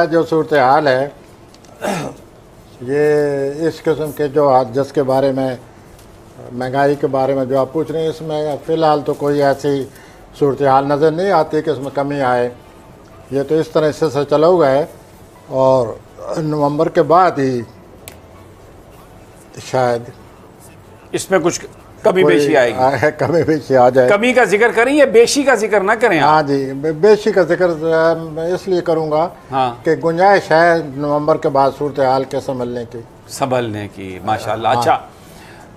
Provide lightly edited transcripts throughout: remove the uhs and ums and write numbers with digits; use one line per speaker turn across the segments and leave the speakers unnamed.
जो सूरत हाल है, ये इस किस्म के जो जिसके बारे में महंगाई के बारे में जो आप पूछ रहे हैं, इसमें फ़िलहाल तो कोई ऐसी सूरत हाल नज़र नहीं आती कि इसमें कमी आए। ये तो इस तरह से चला हुआ है और नवंबर के बाद ही शायद
इसमें कुछ कमी बेशी आएगी,
कमी बेशी आ जाए।
कमी का जिक्र करें या बेशी का जिक्र ना करें?
हाँ जी, बेशी का जिक्र इसलिए करूँगा कि गुंजाइश है नवंबर के बाद सूरत हाल के संभलने की। माशाल्लाह। अच्छा,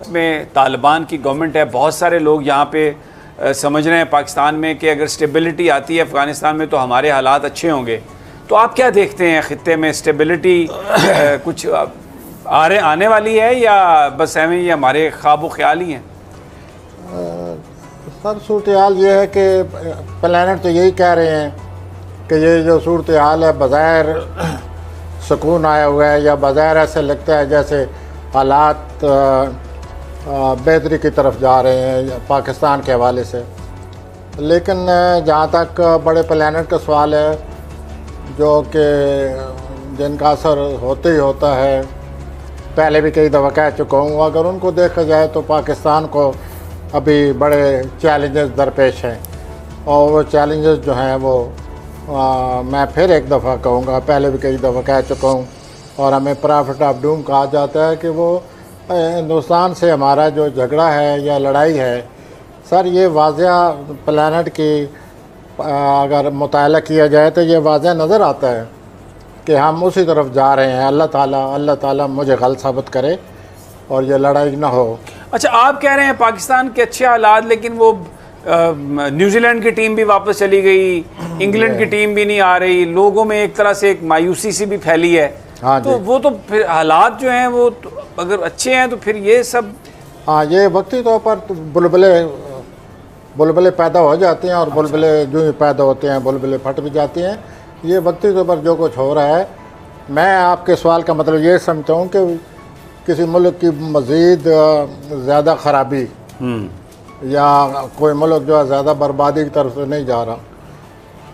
में तालिबान की गवर्नमेंट है, बहुत सारे लोग यहाँ पे समझ रहे हैं पाकिस्तान में कि अगर स्टेबिलिटी आती है अफ़गानिस्तान में तो हमारे हालात अच्छे होंगे। तो आप क्या देखते हैं, ख़ित्ते में स्टेबिलिटी कुछ आने वाली है या बस ऐਵੇਂ ही हमारे ख्वाब व ख्याल ही हैं? सर, सूरत हाल ये है कि प्लानट तो यही कह रहे हैं कि ये जो सूरत हाल है बज़ाहिर सुकून आया हुआ है, या बज़ाहिर ऐसे लगता है जैसे हालात बेहतरी की तरफ जा रहे हैं पाकिस्तान के हवाले से। लेकिन जहाँ तक बड़े प्लानट का सवाल है, जो कि जिनका असर होते ही होता है, पहले भी कई दफ़ा कह चुका हूँ, अगर उनको देखा जाए तो पाकिस्तान को अभी बड़े चैलेंजेस दरपेश हैं। और वो चैलेंजेस जो हैं वो मैं फिर एक दफ़ा कहूँगा, पहले भी कई दफ़ा कह चुका हूँ, और हमें प्रॉफिट ऑफ डूम कहा जाता है कि वो हिंदुस्तान से हमारा जो झगड़ा है या लड़ाई है, सर ये वाज़ह प्लानट की अगर मुताला किया जाए तो ये वाज़ह नज़र आता है कि हम उसी तरफ जा रहे हैं। अल्लाह ताला मुझे गलत साबित करे और ये लड़ाई ना हो।
अच्छा, आप कह रहे हैं पाकिस्तान के अच्छे हालात, लेकिन वो न्यूजीलैंड की टीम भी वापस चली गई, इंग्लैंड की टीम भी नहीं आ रही, लोगों में एक तरह से एक मायूसी सी भी फैली है।
हाँ,
तो वो तो फिर हालात जो हैं वो तो अगर अच्छे हैं तो फिर ये सब,
हाँ, ये वक्ती तौर पर बुलबुले पैदा हो जाते हैं, और बुलबुले जो ही पैदा होते हैं बुलबुले फट भी जाते हैं। ये वक्ती तौर पर जो कुछ हो रहा है, मैं आपके सवाल का मतलब ये समझता हूँ कि किसी मुल्क की मज़ीद ज़्यादा ख़राबी या कोई मुल्क जो है ज़्यादा बर्बादी की तरफ से नहीं जा रहा,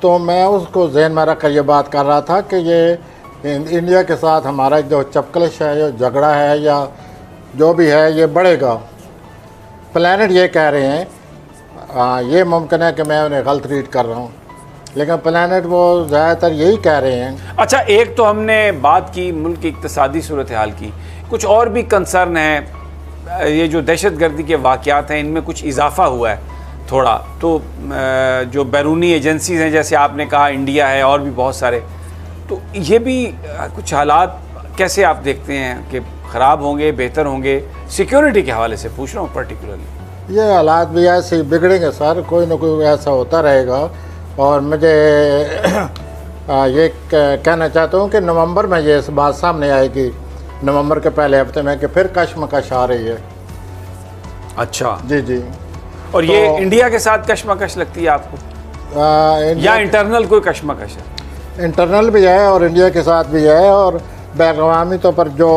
तो मैं उसको जहन में रख कर ये बात कर रहा था कि ये इंडिया के साथ हमारा जो चपकलिश है, जो झगड़ा है या जो भी है, ये बढ़ेगा। प्लानट ये कह रहे हैं, ये मुमकिन है कि मैं उन्हें गलत रीड कर रहा हूँ, लेकिन प्लानट वो ज़्यादातर यही कह रहे हैं।
अच्छा, एक तो हमने बात की मुल्क की इक़्तिसादी सूरत हाल की, कुछ और भी कंसर्न है। ये जो दहशतगर्दी के वाक़यात हैं, इनमें कुछ इजाफा हुआ है थोड़ा, तो जो बैरूनी एजेंसीज़ हैं, जैसे आपने कहा इंडिया है और भी बहुत सारे, तो ये भी कुछ हालात कैसे आप देखते हैं कि ख़राब होंगे, बेहतर होंगे? सिक्योरिटी के हवाले से पूछ रहा हूँ पर्टिकुलरली।
ये हालात भी ऐसे बिगड़ेंगे सर, कोई ना कोई ऐसा होता रहेगा। और मुझे ये कहना चाहता हूँ कि नवंबर में ये इस बात सामने आएगी, नवंबर के पहले हफ्ते में, कि फिर कशमकश आ रही है।
अच्छा,
जी जी।
और तो ये इंडिया के साथ कशमकश लगती है आपको, या इंटरनल कोई कशमकश है?
इंटरनल भी है और इंडिया के साथ भी है, और बैन-अवी तौर पर जो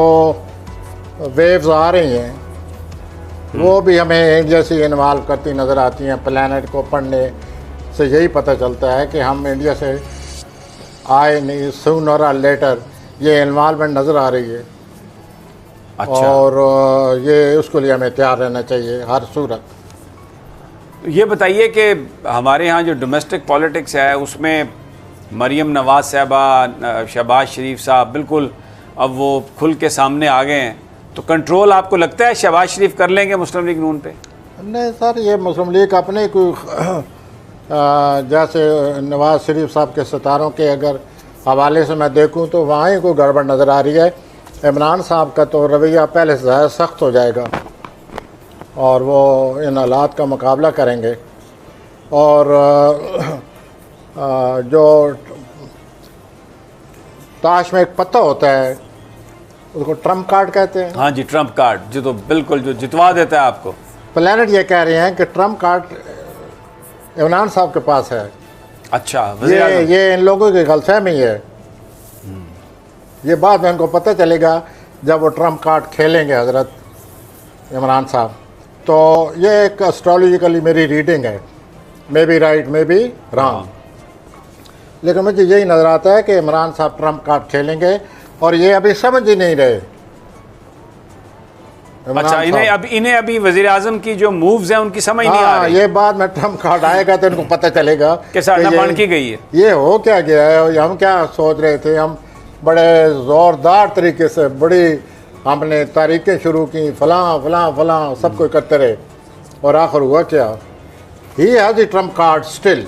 वेव्स आ रही हैं वो भी हमें इंडिया से इन्वॉल्व करती नज़र आती हैं। प्लानट को पढ़ने से यही पता चलता है कि हम इंडिया से आए नहीं, सूनर और लेटर ये इन्वॉल्वमेंट नज़र आ रही है।
अच्छा।
और ये उसके लिए हमें तैयार रहना चाहिए हर सूरत।
ये बताइए कि हमारे यहाँ जो डोमेस्टिक पॉलिटिक्स है उसमें मरीम नवाज़ साहबा, शहबाज शरीफ साहब बिल्कुल अब वो खुल के सामने आ गए हैं, तो कंट्रोल आपको लगता है शहबाज शरीफ कर लेंगे मुस्लिम लीग नून पे?
नहीं सर, ये मुस्लिम लीग अपने कोई जैसे नवाज़ शरीफ साहब के सितारों के अगर हवाले से मैं देखूं तो वहाँ ही कोई गड़बड़ नज़र आ रही है। इमरान साहब का तो रवैया पहले से ज़्यादा सख्त हो जाएगा और वो इन हालात का मुकाबला करेंगे। और जो ताश में एक पत्ता होता है उसको ट्रम्प कार्ड कहते हैं।
हाँ जी, ट्रम्प कार्ड, जो तो बिल्कुल जो जितवा देता है आपको।
प्लानट ये कह रहे हैं कि ट्रम्प कार्ड इमरान साहब के पास है।
अच्छा,
ये इन लोगों की गलतफहमी है। ये बात में इनको पता चलेगा जब वो ट्रम्प कार्ड खेलेंगे हजरत इमरान साहब। तो ये एक एस्ट्रोलॉजिकली मेरी रीडिंग है, may be right may be wrong. लेकिन मुझे यही नज़र आता है कि इमरान साहब ट्रम्प कार्ड खेलेंगे और ये अभी समझ ही नहीं रहे।
अच्छा, इन्हें अभी वजीर आजम की जो मूव्स हैं उनकी समझ नहीं आ रही।
ये बाद में ट्रम्प कार्ड आएगा तो इनको पता चलेगा
कि साडा बन की गई है, ये
हो क्या गया है। हम क्या सोच रहे थे, हम बड़े ज़ोरदार तरीके से बड़ी हमने तारीखें शुरू की, फलां फलां फलां सब कुछ करते रहे, और आखिर हुआ क्या, he has the Trump card still.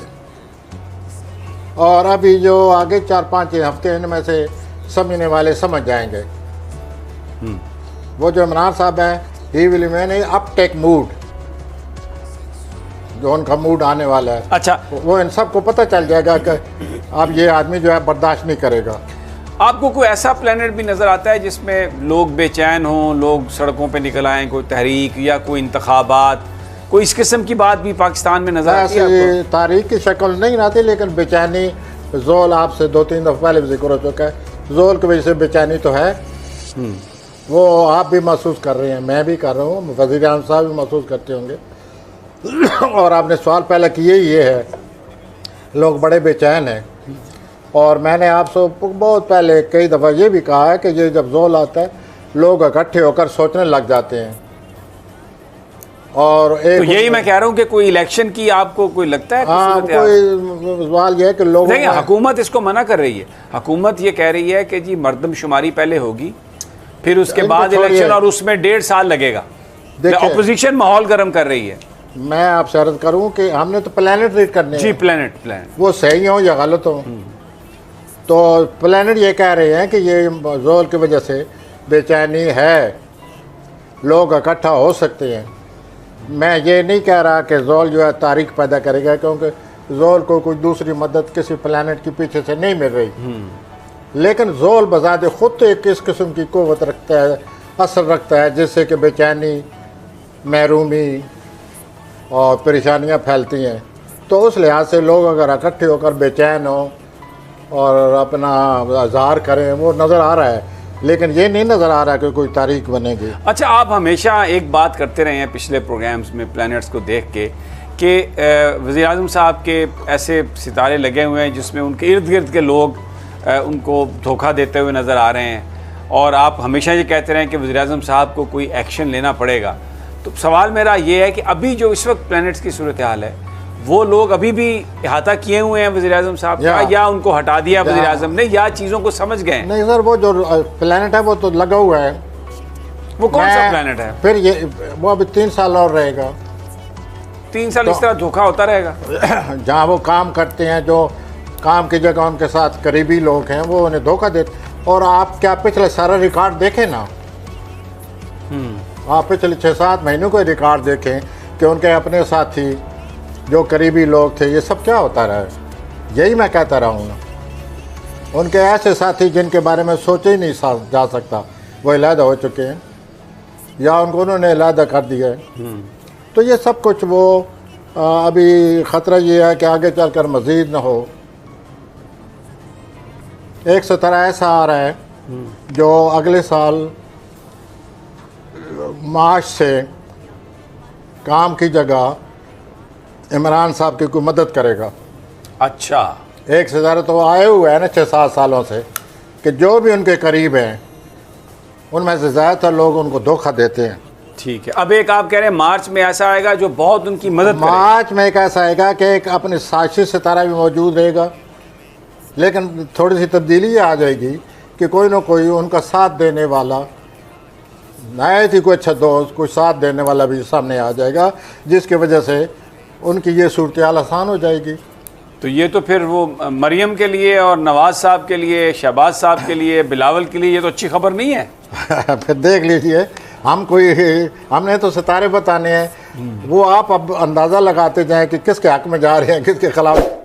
और अभी जो आगे 4-5 हफ्ते इनमें से समझने वाले समझ जाएंगे। वो जो इमरान साहब हैं, he will remain in Uptake mood, जो उनका मूड आने वाला है।
अच्छा,
वो इन सबको पता चल जाएगा कि अब ये आदमी जो है बर्दाश्त नहीं करेगा।
आपको कोई ऐसा प्लेनेट भी नज़र आता है जिसमें लोग बेचैन हों, लोग सड़कों पे निकल आएँ, कोई तहरीक या कोई इंतखाबात, कोई इस किस्म की बात भी पाकिस्तान में नज़र आती है आपको?
तारीख की शक्ल नहीं आती, लेकिन बेचैनी, जोल आपसे 2-3 दफ़ा पहले भी जिक्र हो चुका है। जोल की वजह से बेचैनी तो है, वो आप भी महसूस कर रहे हैं, मैं भी कर रहा हूँ, वज़ीर आज़म साहब भी महसूस करते होंगे। और आपने सवाल पहले किए ही ये है, लोग बड़े बेचैन हैं। और मैंने आपसे बहुत पहले कई दफ़ा ये भी कहा है कि ये जब जोल आता है, लोग इकट्ठे होकर सोचने लग जाते हैं। और एक
तो यही मैं कह रहा हूँ कि कोई इलेक्शन की आपको कोई लगता है?
हाँ, कोई सवाल ये है कि लोग,
देखिए, हुकूमत इसको मना कर रही है। हुकूमत ये कह रही है कि जी मर्दमशुमारी पहले होगी, फिर उसके बाद इलेक्शन, और उसमें 1.5 साल लगेगा। अपोजिशन माहौल गर्म कर रही है।
मैं आपसे अर्ज करूं कि हमने तो प्लेनेट रीड करने
जी, प्लेनेट
वो सही हो या गलत हो, तो प्लेनेट ये कह रहे हैं कि ये जोल की वजह से बेचैनी है, लोग इकट्ठा हो सकते हैं। मैं ये नहीं कह रहा कि जोल जो है तारीख पैदा करेगा, क्योंकि जोल को कोई दूसरी मदद किसी प्लेनेट के पीछे से नहीं मिल रही। लेकिन जोल बजाते खुद तो एक इस किस्म की क़ुव्वत रखता है, असर रखता है, जिससे कि बेचैनी, महरूमी और परेशानियां फैलती हैं। तो उस लिहाज से लोग अगर इकट्ठे होकर बेचैन हों और अपना इज़हार करें, वो नज़र आ रहा है, लेकिन ये नहीं नज़र आ रहा कि कोई तारीख बनेगी।
अच्छा, आप हमेशा एक बात करते रहे हैं पिछले प्रोग्राम्स में प्लैनेट्स को देख के कि वज़ीर आज़म साहब के ऐसे सितारे लगे हुए हैं जिसमें उनके इर्द गिर्द के लोग उनको धोखा देते हुए नज़र आ रहे हैं, और आप हमेशा ये कहते रहे कि वज़ीर आज़म साहब को कोई एक्शन लेना पड़ेगा। तो सवाल मेरा ये है कि अभी जो इस वक्त प्लैनेट्स की सूरत हाल है, वो लोग अभी भी इहाता किए हुए हैं वज़ीर आज़म साहब का, या उनको हटा दिया वज़ीर आज़म ने, या चीज़ों को समझ गए?
नहीं सर, वो जो प्लैनेट है वो तो लगा हुआ है।
वो कौन सा प्लैनेट है?
फिर ये वो अभी 3 साल और रहेगा।
3 साल इस तरह धोखा होता रहेगा?
जहाँ वो काम करते हैं, जो काम की जगह उनके साथ करीबी लोग हैं, वो उन्हें धोखा देते। और आप क्या पिछले सारा रिकॉर्ड देखें ना, आप पिछले 6-7 महीनों के रिकॉर्ड देखें कि उनके अपने साथी जो करीबी लोग थे, ये सब क्या होता रहा है। यही मैं कहता रहा हूँ ना, उनके ऐसे साथी जिनके बारे में सोचे ही नहीं जा सकता, वो अलहदा हो चुके हैं या उनको उन्होंने अलहदा कर दिया है। तो ये सब कुछ वो अभी ख़तरा ये है कि आगे चलकर मज़ीद ना हो। एक सितारा ऐसा आ रहा है जो अगले साल मार्च से काम की जगह इमरान साहब की कोई मदद करेगा।
अच्छा,
एक सितारा तो आए हुए हैं ना 6-7 सालों से, कि जो भी उनके करीब हैं उनमें से ज़्यादातर लोग उनको धोखा देते हैं।
ठीक है, अब एक आप कह रहे हैं मार्च में ऐसा आएगा जो बहुत उनकी मदद करेगा।
मार्च में एक ऐसा आएगा कि एक अपने साजिश सितारा भी मौजूद रहेगा, लेकिन थोड़ी सी तब्दीली आ जाएगी कि कोई ना कोई उनका साथ देने वाला, नया थी कोई अच्छा दोस्त, कोई साथ देने वाला भी सामने आ जाएगा, जिसकी वजह से उनकी ये सूरत हाल आसान हो जाएगी।
तो ये तो फिर वो मरियम के लिए और नवाज साहब के लिए, शहबाज साहब के लिए, बिलावल के लिए ये तो अच्छी खबर नहीं है।
फिर देख लीजिए, हमने तो सितारे बताने हैं, वो आप अब अंदाज़ा लगाते जाएं कि किसके हक़ में जा रहे हैं, किसके खिलाफ।